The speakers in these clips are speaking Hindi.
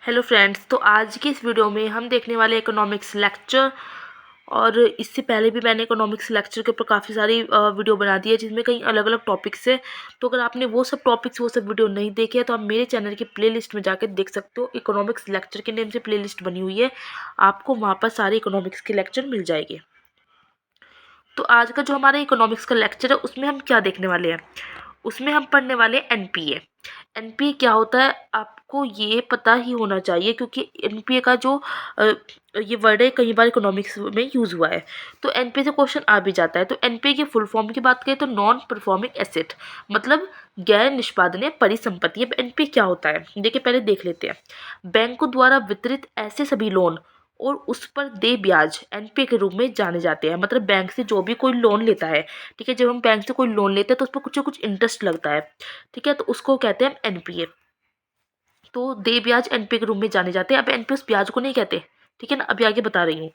हेलो फ्रेंड्स, तो आज की इस वीडियो में हम देखने वाले इकोनॉमिक्स लेक्चर। और इससे पहले भी मैंने इकोनॉमिक्स लेक्चर के ऊपर काफ़ी सारी वीडियो बना दी है जिसमें कई अलग अलग टॉपिक्स है। तो अगर आपने वो सब वीडियो नहीं देखे हैं तो आप मेरे चैनल की प्लेलिस्ट में जाकर देख सकते हो। इकोनॉमिक्स लेक्चर के नेम से प्लेलिस्ट बनी हुई है, आपको वहाँ पर सारे इकोनॉमिक्स के लेक्चर मिल जाएंगे। तो आज का जो हमारा इकोनॉमिक्स का लेक्चर है उसमें हम क्या देखने वाले हैं, उसमें हम पढ़ने वाले एनपीए। एनपीए क्या होता है आपको ये पता ही होना चाहिए, क्योंकि एनपीए का जो ये वर्ड है कई बार इकोनॉमिक्स में यूज़ हुआ है। तो एनपीए से क्वेश्चन आ भी जाता है। तो एनपीए की फुल फॉर्म की बात करें तो नॉन परफॉर्मिंग एसेट, मतलब गैर निष्पादनीय परिसंपत्ति। अब एनपीए क्या होता है देखिए, पहले देख लेते हैं। बैंकों द्वारा वितरित ऐसे सभी लोन और उस पर दे ब्याज एनपीए के रूप में जाने जाते हैं। मतलब बैंक से जो भी कोई लोन लेता है, ठीक है, जब हम बैंक से कोई लोन लेते हैं तो उस पर कुछ ना कुछ इंटरेस्ट लगता है, ठीक है, तो उसको कहते हैं एनपीए। तो दे ब्याज एनपीए के रूप में जाने जाते हैं। अब एनपीए उस ब्याज को नहीं कहते, ठीक है ना, अभी आगे बता रही हूँ।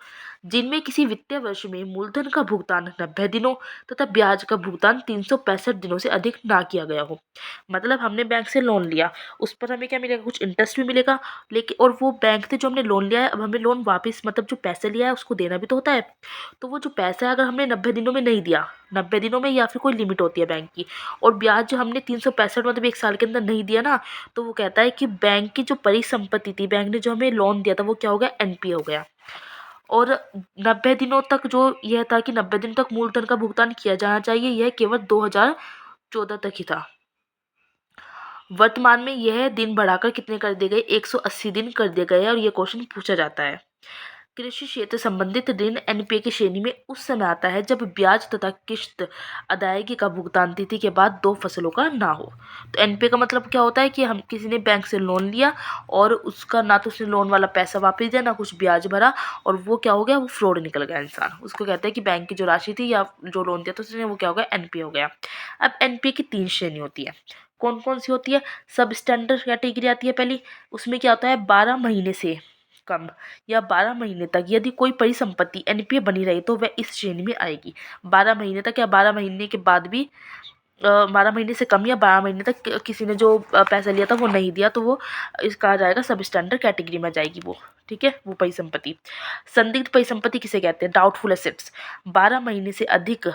जिनमें किसी वित्तीय वर्ष में मूलधन का भुगतान 90 दिनों तथा ब्याज का भुगतान 365 दिनों से अधिक ना किया गया हो। मतलब हमने बैंक से लोन लिया, उस पर हमें क्या मिलेगा, कुछ इंटरेस्ट भी मिलेगा, लेकिन और वो बैंक से जो हमने लोन लिया है, अब हमें लोन वापस, मतलब जो पैसे लिया है उसको देना भी तो होता है। तो वो जो पैसा है अगर हमने 90 दिनों में नहीं दिया, 90 दिनों में या फिर कोई लिमिट होती है बैंक की, और ब्याज जो हमने 365 मतलब 1 साल के अंदर नहीं दिया ना, तो वो कहता है कि बैंक की जो परिसंपत्ति थी, बैंक ने जो हमें लोन दिया था, वो क्या हो गया, एनपीए हो गया। और 90 दिनों तक जो यह था कि 90 दिन तक मूलधन का भुगतान किया जाना चाहिए, यह केवल 2014 तक ही था। वर्तमान में यह दिन बढ़ाकर कितने कर दिए गए, 180 दिन कर दिए गए हैं। और ये क्वेश्चन पूछा जाता है। कृषि क्षेत्र संबंधित ऋण एनपीए की श्रेणी में उस समय आता है जब ब्याज तथा किश्त अदायगी का भुगतान तिथि के बाद 2 फसलों का ना हो। तो एनपीए का मतलब क्या होता है कि हम किसी ने बैंक से लोन लिया और उसका ना तो उसने लोन वाला पैसा वापस दिया ना कुछ ब्याज भरा, और वो क्या हो गया, वो फ्रॉड निकल गया इंसान, उसको कहते हैं कि बैंक की जो राशि थी या जो लोन दिया तो उसने, वो क्या हो गया, एनपीए हो गया। अब एनपीए की 3 श्रेणी होती है। कौन कौन सी होती है, सब स्टैंडर्ड कैटेगरी आती है पहली। उसमें क्या होता है, 12 महीने से कम या 12 महीने तक यदि कोई परिसंपत्ति एनपीए बनी रही तो वह इस श्रेणी में आएगी। 12 महीने तक या 12 महीने के बाद भी 12 महीने से कम या 12 महीने तक किसी ने जो पैसा लिया था वो नहीं दिया, तो वो इसका आ जाएगा, सब स्टैंडर्ड कैटेगरी में जाएगी वो, ठीक है, वो परिसंपत्ति। संदिग्ध परिसंपत्ति किसे कहते हैं, डाउटफुल एसेट्स। 12 महीने से अधिक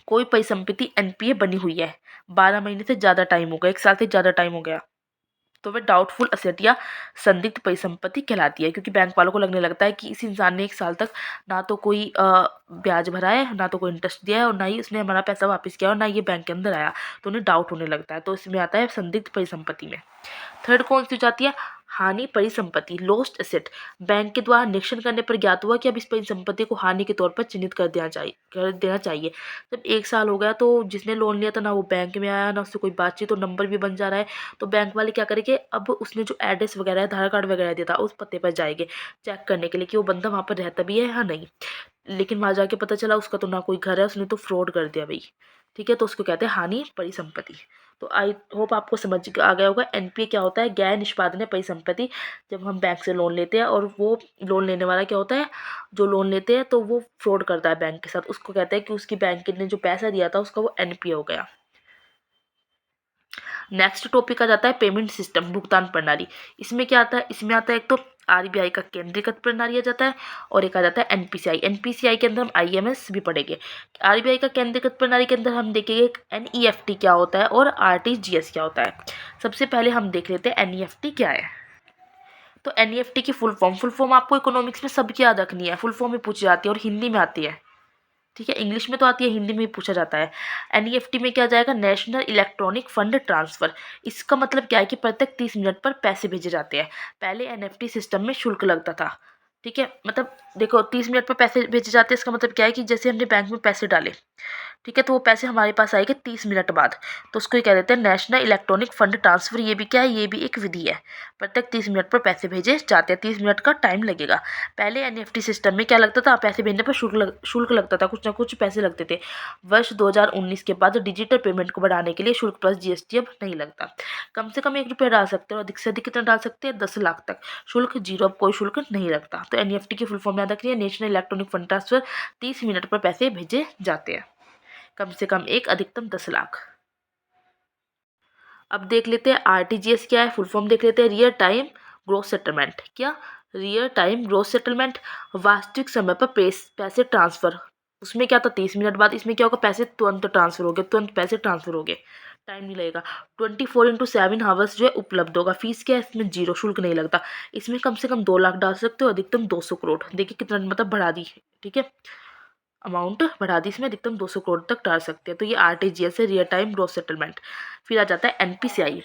कोई परिसंपत्ति एनपीए बनी हुई है, 12 महीने से ज़्यादा टाइम हो गया, 1 साल से ज़्यादा टाइम हो गया, तो वह डाउटफुल असेट या संदिग्ध परिसंपत्ति कहलाती है। क्योंकि बैंक वालों को लगने लगता है कि इस इंसान ने 1 साल तक ना तो कोई ब्याज भरा है, ना तो कोई इंटरेस्ट दिया है, और ना ही उसने हमारा पैसा वापस किया, और ना ये बैंक के अंदर आया, तो उन्हें डाउट होने लगता है। तो इसमें आता है संदिग्ध परिसंपत्ति में। थर्ड कौन सी हो जाती है, हानि परिसंपत्ति, लॉस्ट एसेट। बैंक के द्वारा निरीक्षण करने पर ज्ञात हुआ कि अब इस परिसंपत्ति को हानि के तौर पर चिन्हित कर देना चाहिए। जब 1 साल हो गया तो जिसने लोन लिया था ना वो बैंक में आया, ना उससे कोई बातचीत, तो नंबर भी बन जा रहा है, तो बैंक वाले क्या करेंगे, अब उसने जो एड्रेस वगैरह है, आधार कार्ड वगैरह दिया था, उस पते पर जाएंगे चेक करने के लिए कि वो बंदा वहाँ पर रहता भी है या नहीं। लेकिन वहाँ जाके पता चला उसका तो ना कोई घर है, उसने तो फ्रॉड कर दिया भाई, ठीक है, तो उसको कहते हैं हानि परिसंपत्ति। तो आई होप आपको समझ आ गया होगा एनपीए क्या होता है, गैर निष्पादनीय परिसंपत्ति। जब हम बैंक से लोन लेते हैं और वो लोन लेने वाला क्या होता है, जो लोन लेते हैं तो वो फ्रॉड करता है बैंक के साथ, उसको कहते हैं कि उसकी बैंक ने जो पैसा दिया था उसका वो एनपीए हो गया। नेक्स्ट टॉपिक आ जाता है पेमेंट सिस्टम, भुगतान प्रणाली। इसमें क्या आता है, इसमें आता है एक तो आरबीआई का केंद्रीकृत प्रणाली आ जाता है, और एक आ जाता है एनपीसीआई। एनपीसीआई के अंदर हम आईएमएस भी पढ़ेंगे। आरबीआई का केंद्रीकृत प्रणाली के अंदर हम देखेंगे एनईएफटी क्या होता है और आरटीजीएस क्या होता है। सबसे पहले हम देख लेते हैं एनईएफटी क्या है। तो एनईएफटी की फुल फॉर्म आपको इकोनॉमिक्स में सबकी याद रखनी है, फुल फॉर्म में पूछी जाती है और हिंदी में आती है, ठीक है, इंग्लिश में तो आती है, हिंदी में भी पूछा जाता है। एनईएफटी में क्या आ जाएगा, नेशनल इलेक्ट्रॉनिक फंड ट्रांसफर। इसका मतलब क्या है कि प्रत्येक 30 मिनट पर पैसे भेजे जाते हैं। पहले एनएफटी सिस्टम में शुल्क लगता था, ठीक है, मतलब देखो 30 मिनट पर पैसे भेजे जाते हैं, इसका मतलब क्या है कि जैसे हमने बैंक में पैसे डाले, ठीक है, तो वो पैसे हमारे पास आएंगे 30 मिनट बाद, तो उसको ही कह देते हैं नेशनल इलेक्ट्रॉनिक फंड ट्रांसफर। ये भी क्या है, ये भी एक विधि है, प्रत्येक 30 मिनट पर पैसे भेजे जाते हैं, 30 मिनट का टाइम लगेगा। पहले एनईएफटी सिस्टम में क्या लगता था, पैसे भेजने पर शुल्क लगता था, कुछ ना कुछ पैसे लगते थे। वर्ष 2019 के बाद डिजिटल पेमेंट को बढ़ाने के लिए शुल्क प्लस जीएसटी अब नहीं लगता। कम से कम 1 रुपया डाल सकते हैं और अधिक से अधिक कितना डाल सकते हैं, 10 लाख तक, शुल्क जीरो, अब कोई शुल्क नहीं लगता। तो एनईएफटी की फुल फॉर्म याद रखिए, national electronic fund transfer. 30 minute पर पैसे भेजे जाते हैं, कम से कम 1, अधिकतम 10 लाख। अब देख लेते हैं आरटीजीएस क्या है, फुल फॉर्म देख लेते हैं, रियल टाइम ग्रॉस सेटलमेंट। क्या? रियल टाइम ग्रॉस सेटलमेंट, वास्तविक समय पर पैसे ट्रांसफ़र। उसमें क्या था 30 मिनट बाद इसमें क्या होगा, पैसे तुरंत ट्रांसफ़र हो गए, तुरंत पैसे ट्रांसफ़र हो गए, टाइम नहीं लगेगा। 24/7 जो है उपलब्ध होगा। फीस क्या है इसमें? 0, शुल्क नहीं लगता। इसमें कम से कम 2 लाख डाल सकते हो, अधिकतम 200 करोड़। देखिए कितना मतलब बढ़ा दी, ठीक है, अमाउंट बढ़ा दी, इसमें अधिकतम 200 करोड़ तक डाल सकते हैं। तो ये आरटीजीएस है, रियल टाइम ग्रॉस सेटलमेंट। फिर आ जाता है एनपीसीआई।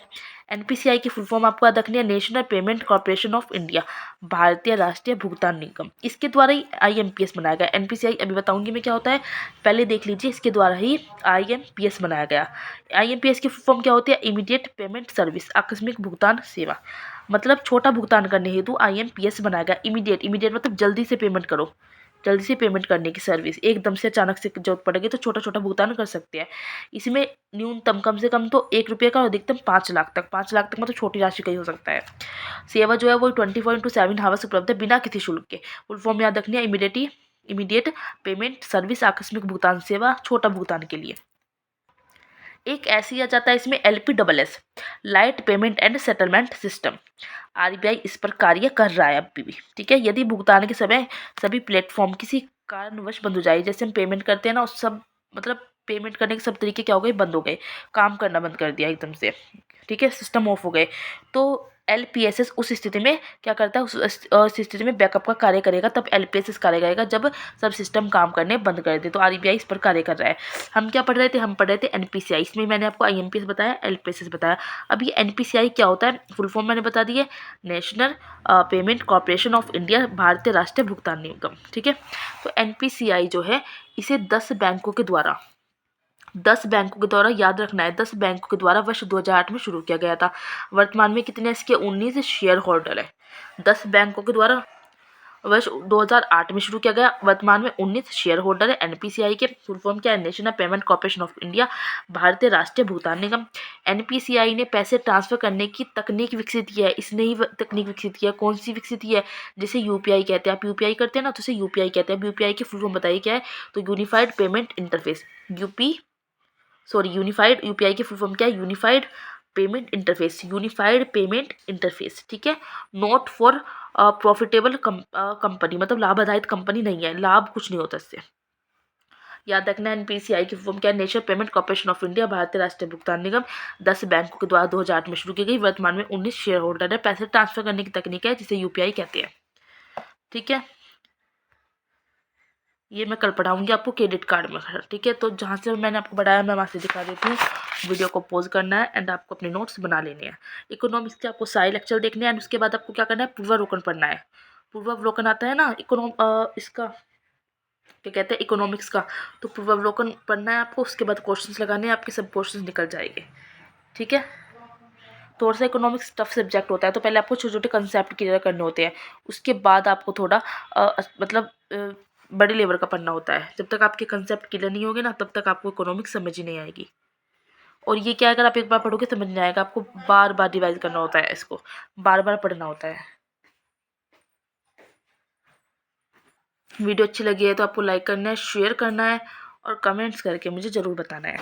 एनपीसीआई की फुल फॉर्म आपको याद रखनी है, national payment corporation of India, भारतीय राष्ट्रीय भुगतान निगम। इसके द्वारा ही आईएमपीएस बनाया गया। एनपीसीआई अभी बताऊंगी मैं क्या होता है, पहले देख लीजिए। इसके द्वारा ही आईएमपीएस बनाया गया। आईएमपीएस की फुल फॉर्म क्या होती है? इमीडिएट पेमेंट सर्विस, आकस्मिक भुगतान सेवा। मतलब छोटा भुगतान करने हेतु आईएमपीएस बनाया गया। इमीडिएट, इमीडिएट मतलब जल्दी से पेमेंट करो, जल्दी से पेमेंट करने की सर्विस। एकदम से अचानक से जरूरत पड़ेगी तो छोटा छोटा भुगतान कर सकते हैं। इसमें न्यूनतम कम से कम तो 1 रुपये का और अधिकतम 5 लाख तक। 5 लाख तक मतलब छोटी राशि का ही हो सकता है। सेवा जो है वो 24/7 उपलब्ध है बिना किसी शुल्क के। फुल फॉर्म याद रखनी है, इमीडिएट पेमेंट सर्विस, आकस्मिक भुगतान सेवा, छोटा भुगतान के लिए। एक ऐसी आ जाता है इसमें LPSS, light payment and settlement system. RBI इस पर कार्य कर रहा है अभी भी, ठीक है। यदि भुगतान के समय सभी प्लेटफॉर्म किसी कारणवश बंद हो जाए, जैसे हम पेमेंट करते हैं ना, उस सब मतलब पेमेंट करने के सब तरीके क्या हो गए, बंद हो गए, काम करना बंद कर दिया एकदम से, ठीक है, सिस्टम ऑफ हो गए, तो LPSS उस स्थिति में क्या करता है, उस स्थिति में बैकअप का कार्य करेगा। तब LPSS कार्य करेगा जब सब सिस्टम काम करने बंद कर दे। तो आरबीआई इस पर कार्य कर रहा है। हम क्या पढ़ रहे थे? हम पढ़ रहे थे एनपीसीआई। इसमें मैंने आपको आईएमपीएस बताया, LPSS बताया। अब ये एनपीसीआई क्या होता है, फुल फॉर्म मैंने बता दी है, national payment corporation of India, भारतीय राष्ट्रीय भुगतान निगम, ठीक है। तो एनपीसीआई जो है इसे 10 बैंकों के द्वारा याद रखना है, 10 बैंकों के द्वारा वर्ष 2008 में शुरू किया गया था। वर्तमान में कितने इसके 19 शेयर होल्डर है। 10 बैंकों के द्वारा वर्ष 2008 में शुरू किया गया, वर्तमान में 19 शेयर होल्डर है। एनपीसीआई के फुल फॉर्म क्या है? National payment corporation of India, भारतीय राष्ट्रीय भुगतान निगम। एनपीसीआई ने पैसे ट्रांसफर करने की तकनीक विकसित की है। इसने ही तकनीक विकसित की है। कौन सी विकसित की है? जिसे यूपीआई कहते हैं। आप यूपीआई करते हैं ना, तो उसे यूपीआई कहते हैं। यूपीआई की फुल फॉर्म बताइए क्या है? तो unified payment interface, unified. UPI की फुल फॉर्म क्या है? यूनिफाइड पेमेंट इंटरफेस, ठीक है। नॉट फॉर प्रॉफिटेबल कंपनी, मतलब लाभदायक कंपनी नहीं है, लाभ कुछ नहीं होता इससे। याद रखना है, एनपीसीआई की फॉर्म क्या है? National payment corporation of India, भारतीय राष्ट्रीय भुगतान निगम। 10 बैंकों के द्वारा 2008 में शुरू की गई, वर्तमान में 19 शेयर होल्डर है। पैसे ट्रांसफर करने की तकनीक है जिसे यूपीआई कहते हैं, ठीक है। ये मैं कल पढ़ाऊंगी आपको क्रेडिट कार्ड में, ठीक है। तो जहाँ से मैंने आपको बताया मैं वहाँ से दिखा देती हूँ। वीडियो को पॉज करना है एंड आपको अपने नोट्स बना लेने हैं। इकोनॉमिक्स के आपको सारे लेक्चर देखने हैं एंड उसके बाद आपको क्या करना है? पूर्वावलोकन पढ़ना है। पूर्वावलोकन आता है ना इसका क्या कहते हैं, इकोनॉमिक्स का। तो पूर्वावलोकन पढ़ना है आपको, उसके बाद क्वेश्चंस लगाने हैं, आपके सब क्वेश्चंस निकल जाएंगे, ठीक है। थोड़ा सा इकोनॉमिक्स टफ सब्जेक्ट होता है, तो पहले आपको छोटे छोटे कंसेप्ट क्लियर करने होते हैं, उसके बाद आपको थोड़ा मतलब बड़े लेवल का पढ़ना होता है। जब तक आपके कंसेप्ट क्लियर नहीं होंगे ना, तब तक आपको इकोनॉमिक्स समझ ही नहीं आएगी। और ये क्या है, अगर आप एक बार पढ़ोगे समझ नहीं आएगा, आपको बार बार रिवाइज करना होता है, इसको बार बार पढ़ना होता है। वीडियो अच्छी लगी है तो आपको लाइक करना है, शेयर करना है और कमेंट्स करके मुझे ज़रूर बताना है।